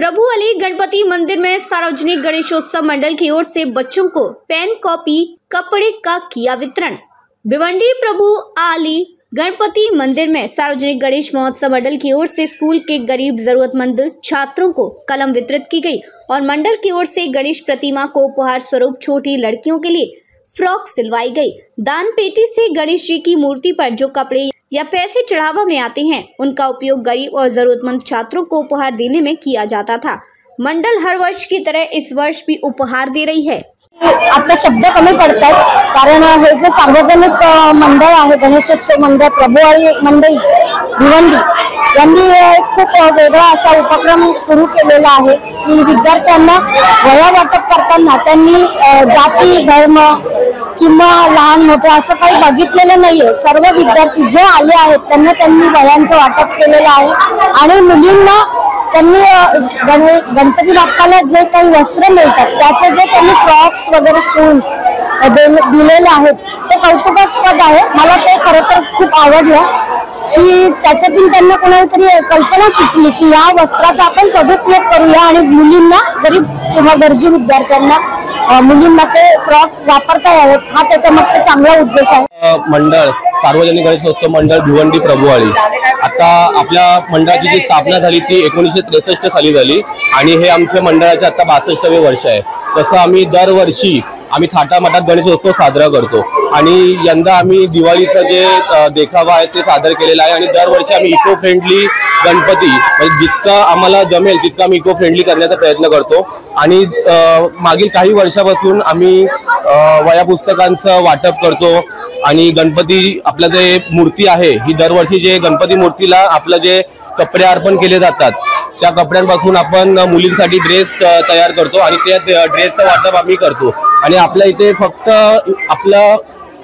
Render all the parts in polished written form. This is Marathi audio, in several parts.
प्रभु अली गणपति मंदिर में सार्वजनिक गणेशोत्सव मंडल की ओर से बच्चों को पेन, कॉपी, कपड़े का किया वितरण। भिवंडी प्रभु अली गणपति मंदिर में सार्वजनिक गणेश महोत्सव मंडल की ओर से स्कूल के गरीब जरूरतमंद छात्रों को कलम वितरित की गई और मंडल की ओर से गणेश प्रतिमा को उपहार स्वरूप छोटी लड़कियों के लिए फ्रॉक सिलवाई गई। दान पेटी से गणेश जी की मूर्ति पर जो कपड़े या पैसे चढ़ावा में आते हैं, उनका उपयोग गरीब और जरूरतमंद छात्रों को उपहार देने में किया जाता था। मंडल हर वर्ष की तरह इस वर्ष भी उपहार दे रही है। आता शब्द कमी पडतात, कारण हे जे सार्वजनिक मंडळ आहे, गणेशोत्सव मंडळ प्रभु अली मंडई भिवंडी यांनी खूप वेगळा असा उपक्रम सुरू केलेला आहे की विद्यार्थ्यांना वह्या वाटप करताना त्यांनी जाती, धर्म किंवा लहान मोठे असं काही बघितलेलं नाहीये। सर्व विद्यार्थी जे आले आहेत त्यांनी वह्यांचं वाटप केलेलं आहे आणि मुलींना त्यांनी गणपती बाप्पाला जे काही वस्त्र मिळतात त्याचे जे त्यांनी फ्रॉक्स वगैरे शिवून दिलेले आहेत ते कौतुकास्पद आहे। मला ते खरं तर खूप आवडलं की त्याच्यातून त्यांना कोणातरी कल्पना सुचली की या वस्त्राचा आपण सदुपयोग करूया आणि मुलींना गरीब किंवा गरजू विद्यार्थ्यांना मुलींना ते फ्रॉक वापरता यावेत, हा त्याचा मागचा चांगला उद्देश आहे। मंडळ सार्वजनिक गणेशोत्सव मंडळ भिवंडी प्रभु अली आता आपल्या मंडळाची जी स्थापना झाली ती 1963 साली झाली आणि हे आमच्या मंडळाचे आता 62वे वर्ष आहे। तसं आम्ही दरवर्षी आम्ही थाटामाटात गणेशोत्सव साजरा करतो आणि यंदा आम्ही दिवाळीचा जे देखावा आहे ते सादर केलेला आहे आणि दरवर्षी आम्ही इको फ्रेंडली गणपती म्हणजे जितका आम्हाला जमेल तितका आम्ही इको फ्रेंडली करण्याचा प्रयत्न करतो आणि मागील काही वर्षापासून आम्ही वह्या पुस्तकांचं वाटप करतो आणि गणपती आपलं जे मूर्ती आहे ही दरवर्षी जे गणपती मूर्तीला आपलं जे कपडे अर्पण केले जातात त्या कपड्यांपासून आपण मुलींसाठी ड्रेस तयार करतो आणि त्या ड्रेसचं वाटप आम्ही करतो आणि आपल्या इथे फक्त आपला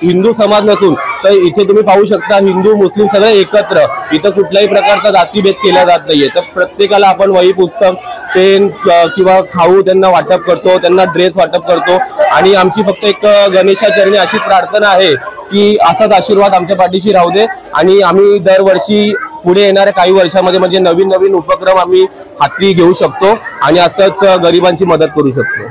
हिंदू समाज नसून तर इथे तुम्ही पाहू शकता हिंदू मुस्लिम सगळे एकत्र, इथं कुठल्याही प्रकारचा जातीभेद केला जात नाहीये। तर प्रत्येकाला आपण वही पुस्तक, पेन किंवा खाऊ त्यांना वाटप करतो, त्यांना ड्रेस वाटप करतो आणि आमची फक्त एक गणेशाचरणी अशी प्रार्थना आहे की असाच आशीर्वाद आमच्या पाठीशी राहू दे आणि आम्ही दरवर्षी पुढे येणाऱ्या काही वर्षांमध्ये म्हणजे नवीन उपक्रम आम्ही हाती घेऊ शकतो आणि असंच गरिबांची मदत करू शकतो।